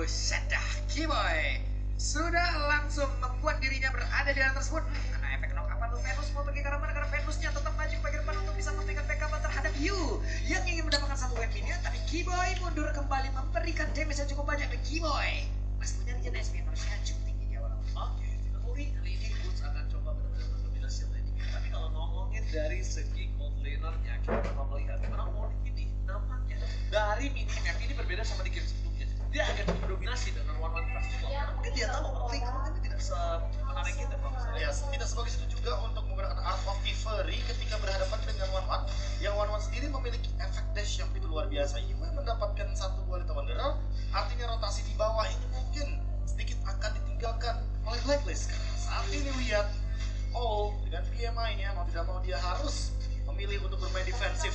buset dah, Keyboy sudah langsung membuat dirinya berada di atas tersebut. Karena efek knock up lu Venus mau pergi ke arah mana, karena Venusnya tetap maju ke depan untuk bisa memberikan backup terhadap Yu yang ingin mendapatkan satu wave minion, tapi Keyboy mundur kembali memberikan damage yang cukup banyak. Dan Keyboy masih punya regen SP yang harusnya cukup tinggi di awal. Oke, tidak worry, kali ini Woods akan coba benar-benar mendominasi laning. Tapi kalau ngomongin dari segi gold lanernya, kita bakal melihat karena Warwick ini nampaknya dari minimap ini berbeda sama di game sebelumnya. Dia akan mendominasi dengan one-one fast football. Karena mungkin dia tahu lingkungan ini tidak semenarik itu kalau misalnya. Ya, tidak sebagus itu juga untuk menggunakan Art of Thievery ketika berhadapan dengan one-one. Yang one-one sendiri memiliki efek dash yang begitu luar biasa. Yue mendapatkan satu Duality Wanderer, artinya rotasi di bawah ini mungkin sedikit akan ditinggalkan oleh Blacklist. Karena saat ini lihat All dengan PMI-nya mau tidak mau dia harus memilih untuk bermain defensif.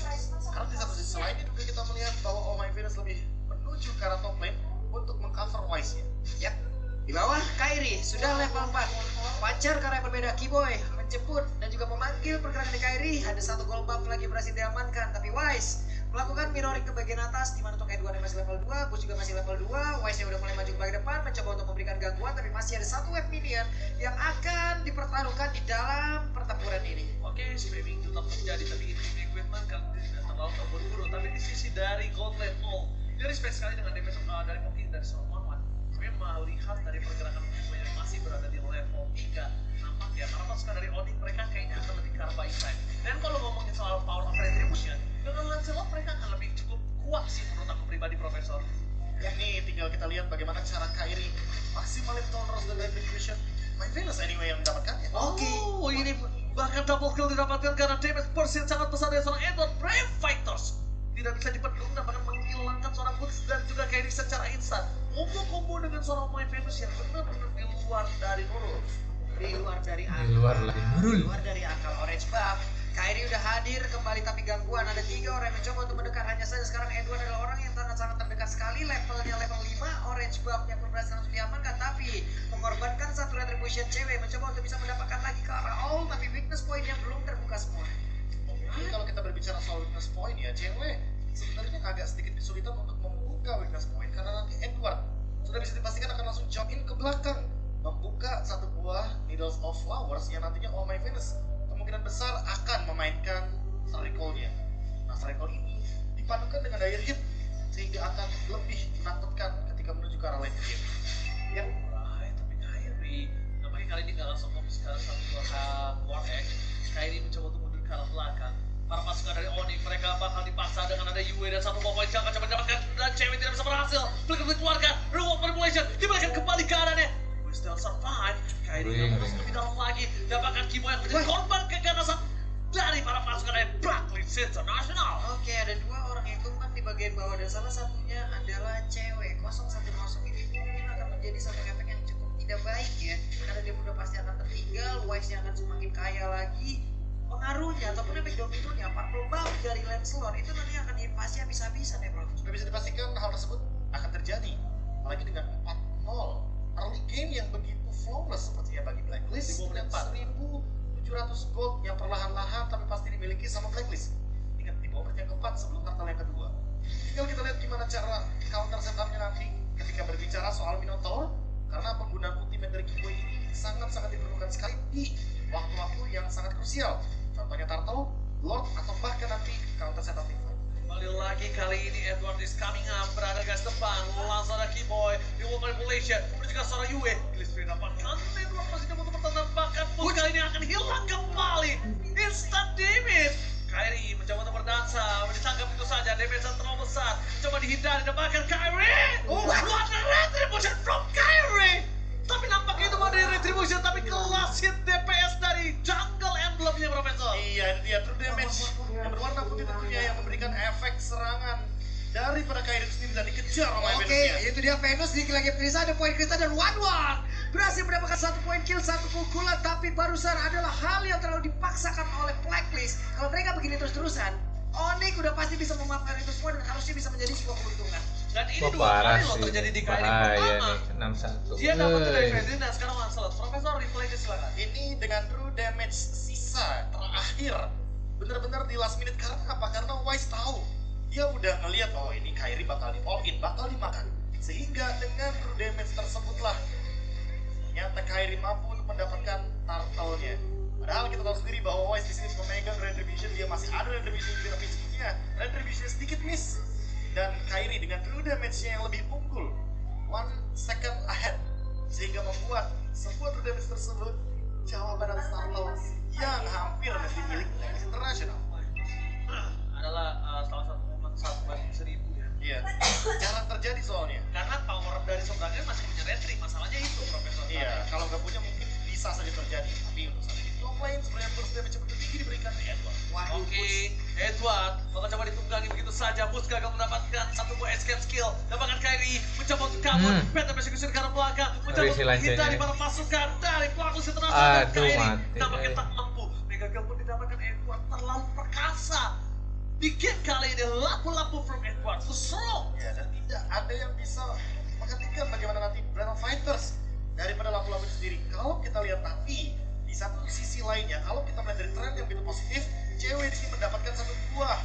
Karena di satu sisi lainnya juga kita melihat bahwa Oh My Venus lebih menuju ke arah top lane untuk mengcover Wise-nya. Yap, di bawah Kairi sudah level 4. Pacar karena berbeda, Keyboy menjemput dan juga memanggil pergerakan di Kairi. Ada satu gold buff lagi berhasil diamankan, tapi Wise melakukan mirroring ke bagian atas, dimana untuk Edward yang masih level 2, Bus juga masih level 2, Wise yang udah mulai maju ke bagian depan, mencoba untuk memberikan gangguan, tapi masih ada satu wave minion yang akan dipertaruhkan di dalam pertempuran ini. Oke, si Waving tetap terjadi, tapi ini equipment kan tidak terlalu terburu-buru. Tapi di sisi dari gold lane All, dia respect sekali dengan damage dari mungkin dari seorang one. Tapi melihat dari pergerakan yang masih berada di level 3, nampak ya, karena pasukan dari Onyx mereka kayaknya akan lebih carbine time. Dan kalau ngomongin soal power of retribution, dengan Lancelot mereka akan lebih cukup kuat sih menurut aku pribadi, Profesor. Ya, ini tinggal kita lihat bagaimana cara Kairi maksimalin tolerance dan retribution. My Venus anyway yang mendapatkannya. Oh, ini bahkan double kill didapatkan karena damage persen sangat besar dari seorang Edward. Brave Fighters tidak bisa dibendung dan bahkan menghilangkan seorang Woods dan juga Kairi secara instan. Combo dengan seorang My Venus yang benar-benar di luar dari nurul. Di luar dari akal. Di luar dari akal. Orange buff. Kairi udah hadir kembali, tapi gangguan. Ada 3 orang yang mencoba untuk mendekat. Hanya saja sekarang Edward adalah orang yang sangat terdekat sekali. Levelnya level 5. Orange buff-nya pun berhasil langsung diamankan, tapi mengorbankan satu retribution cewek. Mencoba untuk bisa mendapatkan lagi ke arah All, tapi weakness point yang belum terbuka semua. Jadi kalau kita berbicara soal weakness point ya, cewek sebenarnya agak sedikit kesulitan untuk membuka weakness point karena nanti Edward sudah bisa dipastikan akan langsung jump in ke belakang membuka satu buah Needles of Flowers yang nantinya Oh My Venus kemungkinan besar akan memainkan Recall-nya. Nah, Recall ini dipadukan dengan daya hit sehingga akan lebih menakutkan ketika menuju ke arah late game. Ya, tapi Kairi nampaknya kali ini nggak langsung fokus ke arah satu War Egg. Kairi mencoba untuk mundur ke arah belakang. Para pasukan dari Onyx mereka bakal dipaksa dengan ada Yue dan satu poin yang akan coba dapatkan, dan cewek tidak bisa berhasil. Balik dikeluarkan, reward manipulation diberikan kembali ke arahnya. We still survive. Kairi harus lebih dalam lagi. Dapatkan Keyboy yang menjadi korban keganasan dari para pasukan dari Blacklist International. Oke, ada 2 orang yang tumbang di bagian bawah dan salah satunya adalah cewek. 010 ini mungkin akan menjadi satu efek yang cukup tidak baik ya, karena dia udah pasti akan tertinggal. Wise-nya akan semakin kaya lagi. Pengaruhnya ataupun efek dominonya 40 buff dari Lancelot itu nanti akan diinvasi habis-habisan ya, bro. Sudah bisa dipastikan hal tersebut akan terjadi, apalagi dengan 4-0 early game yang begitu flawless sepertinya bagi Blacklist. Dan 1.700 gold yang perlahan-lahan tapi pasti dimiliki sama Blacklist. Ingat, di bawah yang keempat sebelum turtle yang kedua. Tinggal kita lihat gimana cara counter setupnya nanti ketika berbicara soal Minotaur, karena penggunaan ultimate dari Keyboy ini sangat-sangat diperlukan sekali di waktu-waktu yang sangat krusial. Contohnya Turtle, Lord, atau bahkan nanti counter setup Levi. Kembali lagi kali ini Edward is coming up, berada guys depan, langsung ada Keyboy, di wall manipulation, menuju ke seorang Yue. Gillespie dapatkan, Edward masih dapat untuk bertahan, bahkan pun kali ini akan hilang kembali. Instant damage. Kairi mencoba untuk berdansa, ditangkap itu saja, damage yang terlalu besar. Coba dihindari, dapatkan Kairi. What a retribution from Kairi. Tapi nampaknya itu mau dari retribution, tapi kelas hit DPS dari jungle emblemnya, Profesor. Iya, itu dia true damage yang berwarna putih tentunya yang memberikan efek serangan daripada Kairi sendiri dan dikejar oleh Venusnya. Oke, itu dia Venus di lagi Krista, ada poin Krista dan one berhasil mendapatkan 1 poin kill, 1 pukulan, tapi barusan adalah hal yang terlalu dipaksakan oleh Blacklist. Kalau mereka begini terus-terusan, Onyx udah pasti bisa memaafkan itu semua dan harusnya bisa menjadi sebuah keuntungan. Dan ini 2 kali loh terjadi di Kairi pertama. 6-1. Dia dapat dari Fedrin dan sekarang Lancelot. Profesor replaynya silakan. Ini dengan true damage sisa terakhir benar-benar di last minute. Karena apa? Karena Wise tahu dia udah ngelihat oh ini Kairi bakal di all in, bakal dimakan. Sehingga dengan dari sebenarnya masih punya retri, masalahnya itu Profesor. Iya, kalau nggak punya mungkin bisa saja terjadi. Tapi untuk saat ini top lane sebenarnya burst damage yang tinggi diberikan ke Edward. Waduh, Oke, Edward bakal coba ditunggangi begitu saja. Bus gagal mendapatkan satu buah escape skill. Dapatkan Kyrie mencoba untuk kabur. Penta persekusi ke arah belakang. Mencoba untuk menghindari para pasukan dari pelaku setelah dan Kyrie nampaknya tak mampu. Mega Kill pun didapatkan Edward terlalu perkasa. Di game kali ini lampu-lampu from Edward so strong. Ya, dan tidak ada yang bisa menghentikan bagaimana nanti Battle Fighters daripada lampu-lampu itu sendiri. Kalau kita lihat tapi di satu sisi lainnya, kalau kita melihat dari tren yang begitu positif, cewek di sini mendapatkan satu buah.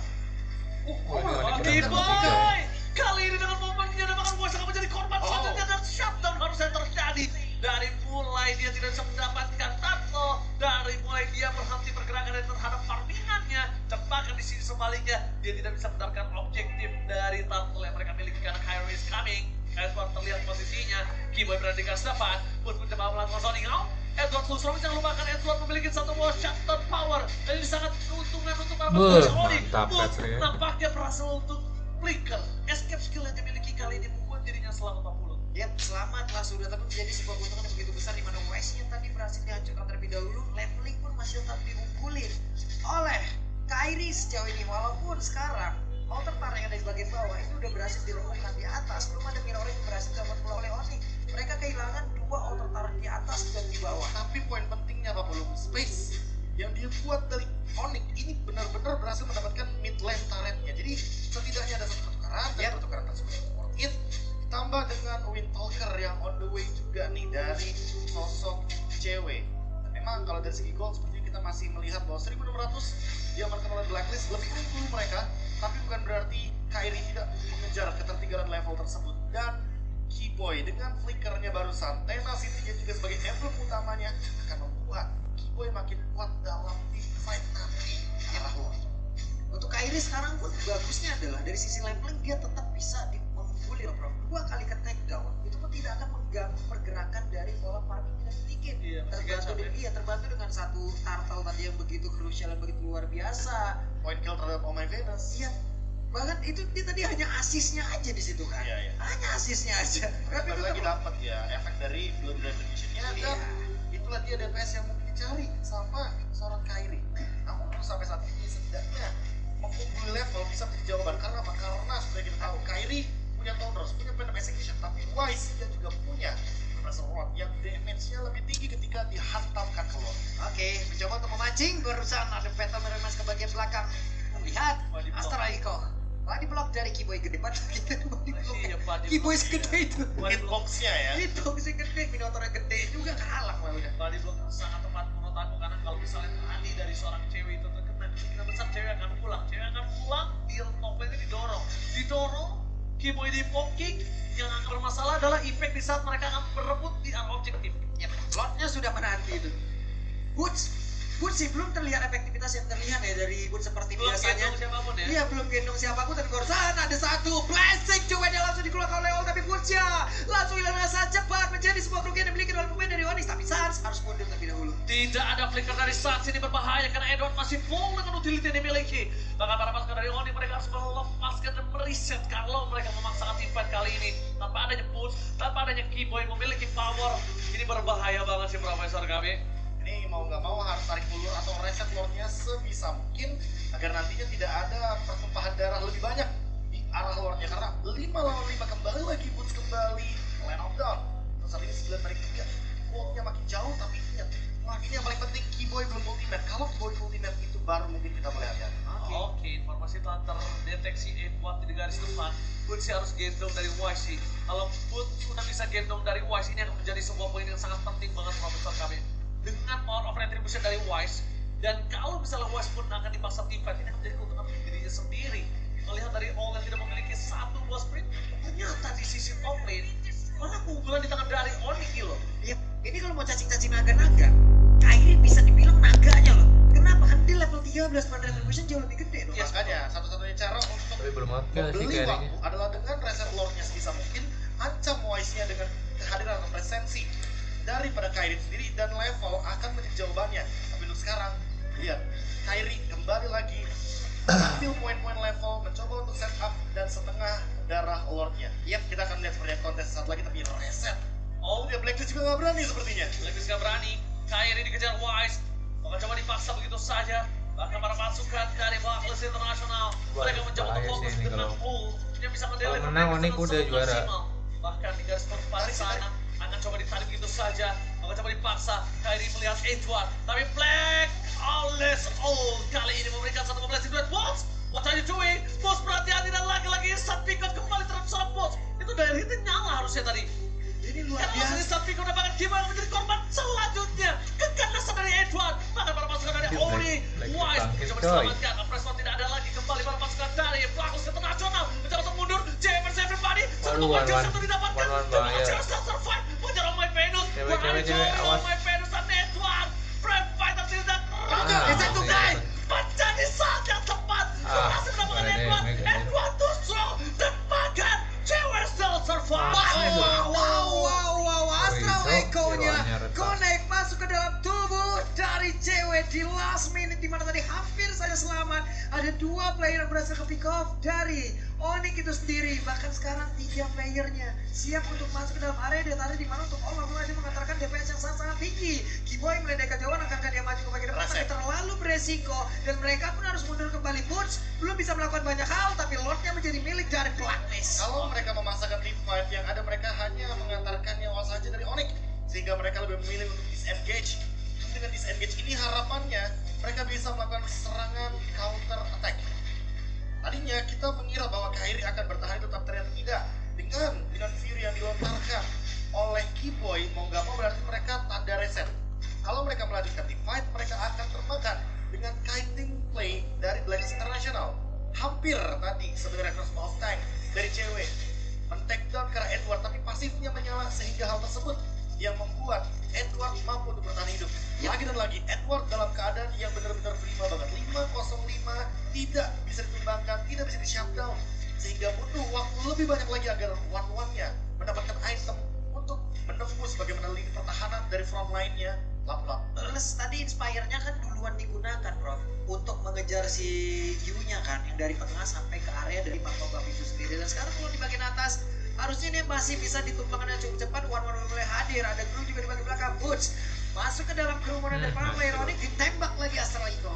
Oke boy, kali ini dengan momennya dapatkan Wise akan menjadi korban selanjutnya dan shutdown harusnya terjadi. Dari mulai dia tidak bisa mendapatkan tato, dari mulai dia berhenti pergerakan terhadap farmingannya, bahkan di sini sebaliknya dia tidak bisa mendapatkan objektif dari tato yang mereka miliki karena Kyrie is coming. Edward terlihat posisinya, Keyboy berada di garis depan, Boots mencoba melakukan zoning out. Edward Lusrom, jangan lupakan Edward memiliki satu buah shutdown power dan ini sangat keuntungan untuk para pemain. Boots nampaknya berhasil untuk flicker. Escape skill yang dimiliki kali ini membuat dirinya selamat 40. Yap, selamatlah sudah tapi menjadi sebuah keuntungan yang begitu besar di mana Wise-nya tadi berhasil dihancurkan terlebih dahulu. Leveling pun masih tetap diunggulin oleh Kyrie sejauh ini, walaupun sekarang Altar Power yang ada di bagian bawah itu udah berhasil diremukkan di atas. Belum ada mirror yang berhasil dilakukan pula oleh Onyx. Mereka kehilangan dua Altar Tower di atas dan di bawah. Tapi poin pentingnya apa belum space yang dia buat dari Onyx ini benar-benar berhasil mendapatkan mid lane turretnya. Jadi setidaknya ada satu pertukaran dan pertukaran tersebut worth it. Ditambah dengan Windtalker yang on the way juga nih dari sosok cewek. Dan memang kalau dari segi gold sepertinya kita masih melihat bahwa 1600 diamankan oleh Blacklist lebih unggul mereka. Tapi bukan berarti Kyrie tidak mengejar ketertinggalan level tersebut. Dan Keyboy dengan flickernya barusan, tenacity-nya juga sebagai emblem utamanya akan membuat Keyboy makin kuat dalam team fight nanti di arah luar. Untuk Kyrie sekarang pun bagusnya adalah dari sisi leveling dia tetap bisa mengungguli loh bro. 2 kali ke takedown itu pun tidak akan mengganggu pergerakan dari pola farming yang sedikit. Terbantu dengan satu turtle tadi yang begitu krusial dan begitu luar biasa. Point kill terhadap Oh My Venus. Iya. Bahkan itu dia tadi hanya asisnya aja di situ kan. Iya. Hanya asisnya aja. Tapi itu lagi dapat ya efek dari blood retribution-nya dan itulah dia DPS yang mungkin dicari sama seorang Kyrie. Namun sampai saat ini setidaknya mengungguli level bisa menjadi jawaban karena apa? Karena sudah kita tahu Kyrie punya Thunders, punya Phantom Execution, tapi Wise dia juga punya Reversal Rod yang damage-nya lebih tinggi ketika dihantamkan keluar. Oke, mencoba untuk memancing, barusan ada Phantom Remas ke bagian belakang. Lihat, Astra Iko. Body block dari Keyboy gede banget gitu. Keyboy segede itu. Hitbox-nya ya. Hitbox-nya gede, Minotaurnya gede juga kalah malah udah. Body block sangat tepat menurut aku karena kalau misalnya tadi dari seorang cewek itu terkena kemungkinan besar cewek akan pulang. Di top lane didorong. Keyboy di pop kick. Yang akan bermasalah adalah efek di saat mereka akan berebut di arah objektif. Ya, Lordnya sudah menanti itu. Boots sih belum terlihat efektivitas yang terlihat ya dari Boots seperti Belum biasanya. gendong siapapun ya. Iya, belum gendong siapapun tapi barusan ada satu blessing cueknya langsung dikeluarkan oleh Ol tapi Boots-nya langsung hilang dengan sangat cepat menjadi sebuah kerugian yang dimiliki oleh pemain dari Onyx tapi Sans harus mundur terlebih dahulu. Tidak ada flicker dari Sans ini berbahaya karena Edward masih full dengan utility yang dimiliki. Bahkan para pasukan dari Onyx mereka harus melepaskan dan mereset kalau mereka memaksakan team fight kali ini. Tanpa adanya Boots, tanpa adanya Keyboy memiliki power, ini berbahaya banget sih Profesor kami. Ini mau nggak mau harus tarik ulur atau reset lordnya sebisa mungkin agar nantinya tidak ada pertumpahan darah lebih banyak di arah lordnya karena 5 lawan 5 kembali lagi Boots kembali Land of Dawn. Terus saat ini 9 dari 3 goldnya makin jauh tapi ingat ini yang paling penting Keyboy belum ultimate. Kalau Keyboy ultimate itu baru mungkin kita boleh hati-hati. Oke, informasi telah terdeteksi Edward di garis depan. Boots harus gendong dari Wise sih. Kalau Boots sudah bisa gendong dari Wise ini akan menjadi sebuah poin yang sangat penting banget Profesor kami. Dengan power of retribution dari Wise dan kalau misalnya Wise pun akan dipaksa team fight ini akan menjadi keuntungan bagi dirinya sendiri. Melihat dari All yang tidak memiliki satu buah sprint, ternyata di sisi top lane malah keunggulan di tangan dari Onyx loh. Iya, ini kalau mau cacing-cacing naga-naga, Kyrie bisa dibilang naganya loh. Kenapa? Kan dia level 13 pada retribution jauh lebih gede dong. Ya makanya satu-satunya cara untuk Tapi belum oke sih membeli kayaknya. waktu adalah dengan reset lordnya sebisa mungkin, ancam Wise-nya dengan kehadiran atau presensi daripada Kyrie sendiri dan level akan menjadi jawabannya. Tapi untuk sekarang, lihat Kyrie kembali lagi ambil poin-poin level, mencoba untuk set up dan setengah darah lordnya. Yap, kita akan lihat seperti kontes saat lagi tapi nggak berani sepertinya. Blackbeast gak berani. Kairi dikejar Wise. Bakal coba dipaksa begitu saja. Bahkan para pasukan dari Blacklist International. Mereka mencoba untuk fokus dengan ult yang bisa mendeliver. Kalau menang Onyx udah juara. Bahkan di garis perempat sana akan coba ditarik begitu saja. Akan coba dipaksa. Kairi melihat Edward. Tapi Black Alice kali ini memberikan satu pembelajaran duet. What are you doing? Bos berhati-hati dan lagi-lagi instant pick up kembali terhadap seorang bos. Itu dari hitnya nyala harusnya tadi. Ini luar Karena langsung biasa. instant pick up dan bahkan gimana menjadi korban selanjutnya. Keganasan dari Edward. Bahkan para pasukan dari Oni. Wise mencoba diselamatkan. Pressman tidak ada lagi. Kembali para pasukan dari Blacklist International. Mencoba untuk mundur. James everybody. Satu pemain satu didapatkan. Coba Justin survive. Mengejar Oh My Venus. Oh My Venus dan Edward. Brand Fighter tidak Itu guys. pecah di saat yang tepat. Berhasil mendapatkan Edward. Edward too strong. Dan bahkan cewek still survive. Wow, Astral Echo-nya Heronya retak. connect masuk ke dalam tubuh dari cewek di last minute, dimana tadi hampir saja selamat. Ada 2 player yang berhasil ke pick off dari Onyx itu sendiri. Bahkan sekarang 3 playernya siap untuk masuk ke dalam area dia tadi, dimana untuk langsung aja mengantarkan DPS yang sangat tinggi. Kiboy melihat kejauhan, akankah dia maju ke bagian depan, tapi terlalu beresiko dan mereka pun harus mundur kembali. Butch belum bisa melakukan banyak hal, tapi Lordnya menjadi milik dari Blacklist. Kalau mereka memasakkan team fight yang ada, mereka hanya mengantarkan nyawa saja dari Onyx, sehingga mereka lebih memilih untuk disengage. Dengan disengage ini harapannya mereka bisa melakukan serangan counter attack. Tadinya kita mengira bahwa Kairi akan bertahan itu, tapi ternyata tidak. Dengan Fury yang dilontarkan oleh Kiboy, mau nggak mau berarti mereka tanda reset. Kalau mereka melanjutkan team fight, mereka akan termakan dengan kiting play dari Blacklist International. Hampir tadi sebenarnya crossbow of tank dari cewek men-take down karena Edward, tapi pasifnya menyala sehingga hal tersebut yang membuat Edward mampu untuk bertahan hidup. Lagi dan lagi, Edward dalam keadaan yang benar-benar prima banget. 505 tidak bisa ditumbangkan, tidak bisa di-shutdown. Sehingga butuh waktu lebih banyak lagi agar one-one-nya mendapatkan item untuk menembus bagaimana lini pertahanan dari front line-nya. Lap-lap. Plus tadi Inspire-nya kan duluan digunakan, Prof, untuk mengejar si Yu-nya kan, yang dari tengah sampai ke area dari Magma Buff itu sendiri. Dan sekarang kalau di bagian atas, harusnya dia masih bisa ditumbangkan dengan cukup cepat. One-one mulai hadir, ada Gru juga di bagian belakang. Butch masuk ke dalam kerumunan depan, Ironic ditembak lagi Astral Echo.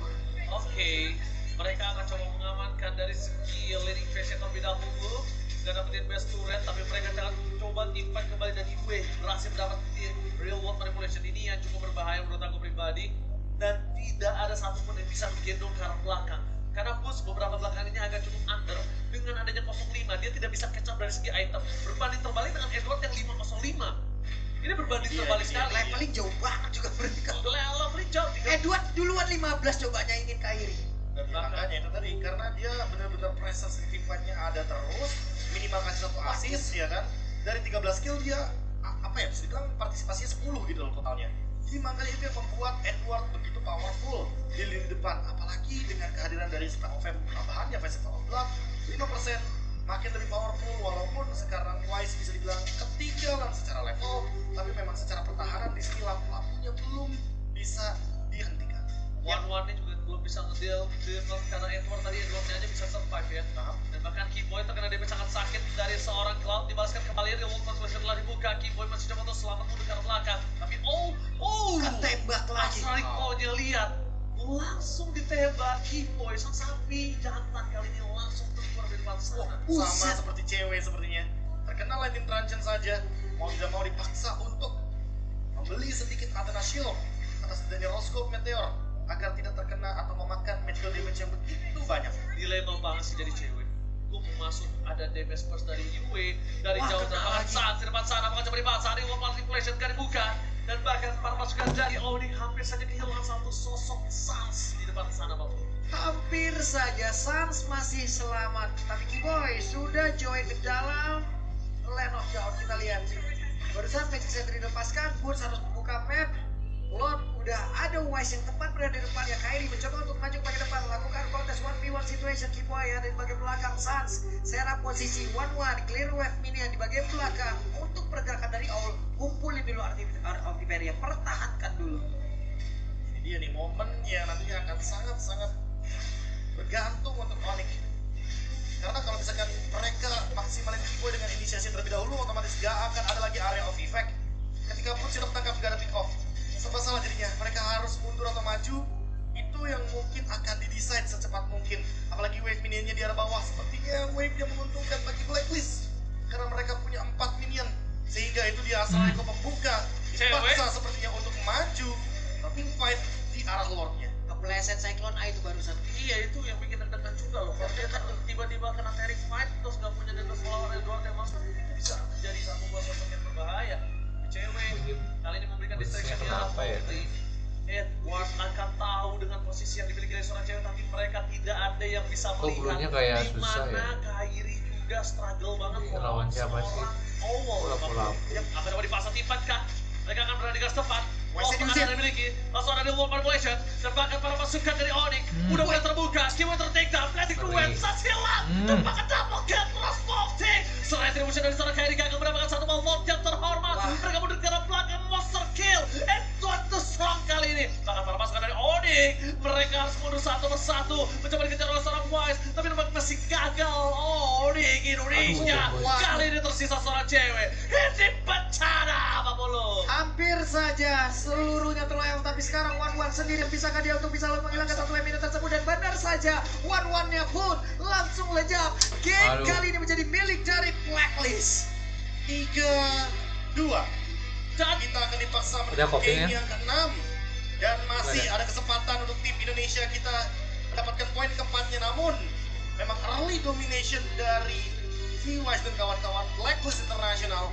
Oke, mereka akan coba mengamankan dari segi leading phase terlebih dahulu dan dapetin best turret, tapi mereka akan coba timpan kembali dan Yue berhasil mendapatkan real world manipulation ini yang cukup berbahaya menurut aku pribadi, dan tidak ada satupun yang bisa menggendong ke arah belakang. Karena Bus beberapa belakangan ini agak cukup under dengan adanya 05, dia tidak bisa catch up dari segi item. Berbanding terbalik dengan Edward yang 505. Ini berbanding terbalik sekali. Leveling jauh banget juga mereka. Leveling jauh. Edward duluan 15 coba nyaingin Kairi. Dan makanya itu tadi, karena dia benar-benar presence di team fight-nya ada terus, minimal kasih 1 assist ya kan. Dari 13 kill dia apa ya, bisa dibilang partisipasinya 10 gitu loh totalnya. Jadi makanya itu yang membuat Edward begitu powerful di lini depan, apalagi dengan kehadiran dari Spell of Fame tambahannya, Festival of Blood 5% makin lebih powerful. Walaupun sekarang Wise bisa dibilang ketinggalan secara level, tapi memang secara pertahanan di sini lampunya belum bisa dihentikan. One-one-nya juga belum bisa ngedeal karena Edward tadi Edwardnya aja bisa survive ya. Dan bahkan Keyboy terkena damage sangat sakit dari seorang Cloud, dibalaskan kembali Real World Manipulation telah dibuka. Keyboy masih coba untuk selamat mundur ke arah belakang, tapi Ketembak lagi. Astral Echo-nya lihat langsung ditembak. Keyboy sang sapi jantan kali ini langsung keluar dari depan sana. Sama seperti cewek sepertinya, terkena lightning truncheon saja, mau tidak mau dipaksa untuk membeli sedikit Athena Shield atas adanya Roscoe Meteor agar tidak terkena atau memakan magical damage yang begitu banyak. Dilema banget sih jadi cewek. Gue mau masuk, ada damage burst dari Yue dari jauh terbangan saat di depan sana, akan coba dipaksa dari World Manipulation kan dibuka, dan bahkan para pasukan dari Onyx hampir saja kehilangan satu sosok Sans di depan sana, Bapak. Hampir saja Sans masih selamat, tapi Kiboy sudah join ke dalam lane of down. Kita lihat barusan Magic Sentry dilepaskan, Boots harus membuka map. Lord udah ada Wise yang tepat berada di depannya. Kairi mencoba untuk maju ke depan, lakukan kontes 1v1 situation. Kiboy ada di bagian belakang. Sans serap posisi 1-1, clear wave minion di bagian belakang untuk pergerakan dari Owl. Kumpulin dulu Altiperia, pertahankan dulu. Ini dia nih momen yang nantinya akan sangat-sangat bergantung untuk Onyx. Karena kalau misalkan mereka maksimalin Kiboy dengan inisiasi terlebih dahulu, otomatis gak akan ada lagi area of effect. Ketika ketika pun sudah tertangkap gak ada pick off. Serba salah jadinya, mereka harus mundur atau maju. Itu yang mungkin akan didesain secepat mungkin. Apalagi wave minionnya di arah bawah, sepertinya wave yang menguntungkan bagi Blacklist karena mereka punya 4 minion, sehingga itu dia asal Eko pembuka dipaksa sepertinya untuk maju, tapi fight di arah Lordnya. Kepleset Cyclone Eye itu barusan. Iya, itu yang bikin deg-degan juga loh. Kalau dia kan tiba-tiba kena Terrified fight terus gak punya Deadless Flower Edward yang masuk, itu bisa menjadi satu buah sosok yang berbahaya. Cewek kali ini memberikan distraction di arah Edward akan tahu dengan posisi yang dimiliki oleh seorang cewek, tapi mereka tidak ada yang bisa melihat di mana Kairi juga struggle banget lawan siapa sih? Yang akan dapat dipaksa tipat kah? Mereka akan berada di garis depan. Langsung ada dimiliki, langsung ada di wall manipulation, dan bahkan para pasukan dari Onyx mudah-mudahan terbuka. Kiwi tertake down, planting to win, Sats hilang, dan bahkan double kill, cross vaulting. Serai tribution dari seorang Kairi akan mendapatkan satu Malvolt yang terhormat. Mereka mundur ke arah belakang, monster kill, and to strong kali ini. Bahkan para pasukan dari Onyx, mereka harus mundur satu persatu, mencoba dikejar oleh seorang Wise, tapi nampak masih gagal. Onyx Indonesia, kali ini tersisa seorang cewek. Ini bencana, Pak Bolo. Hampir saja seluruhnya terlewat, tapi sekarang One sendiri bisakah dia untuk bisa menghilangkan satu minute tersebut, dan benar saja One-nya pun langsung lejap. Game kali ini menjadi milik dari Blacklist. 3-2. Dan kita akan dipaksa menuju game yang ke-6, dan masih ada kesempatan untuk tim Indonesia kita mendapatkan poin keempatnya. Namun memang early domination dari Wise dan kawan-kawan Blacklist International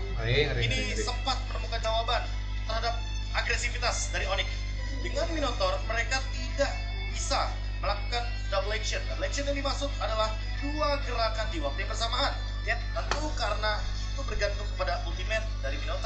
ini sempat menemukan jawaban terhadap agresivitas dari Onyx. Dengan Minotaur mereka tidak bisa melakukan double action. Double action yang dimaksud adalah 2 gerakan di waktu yang bersamaan. Ya, tentu karena itu bergantung kepada ultimate dari Minotaur.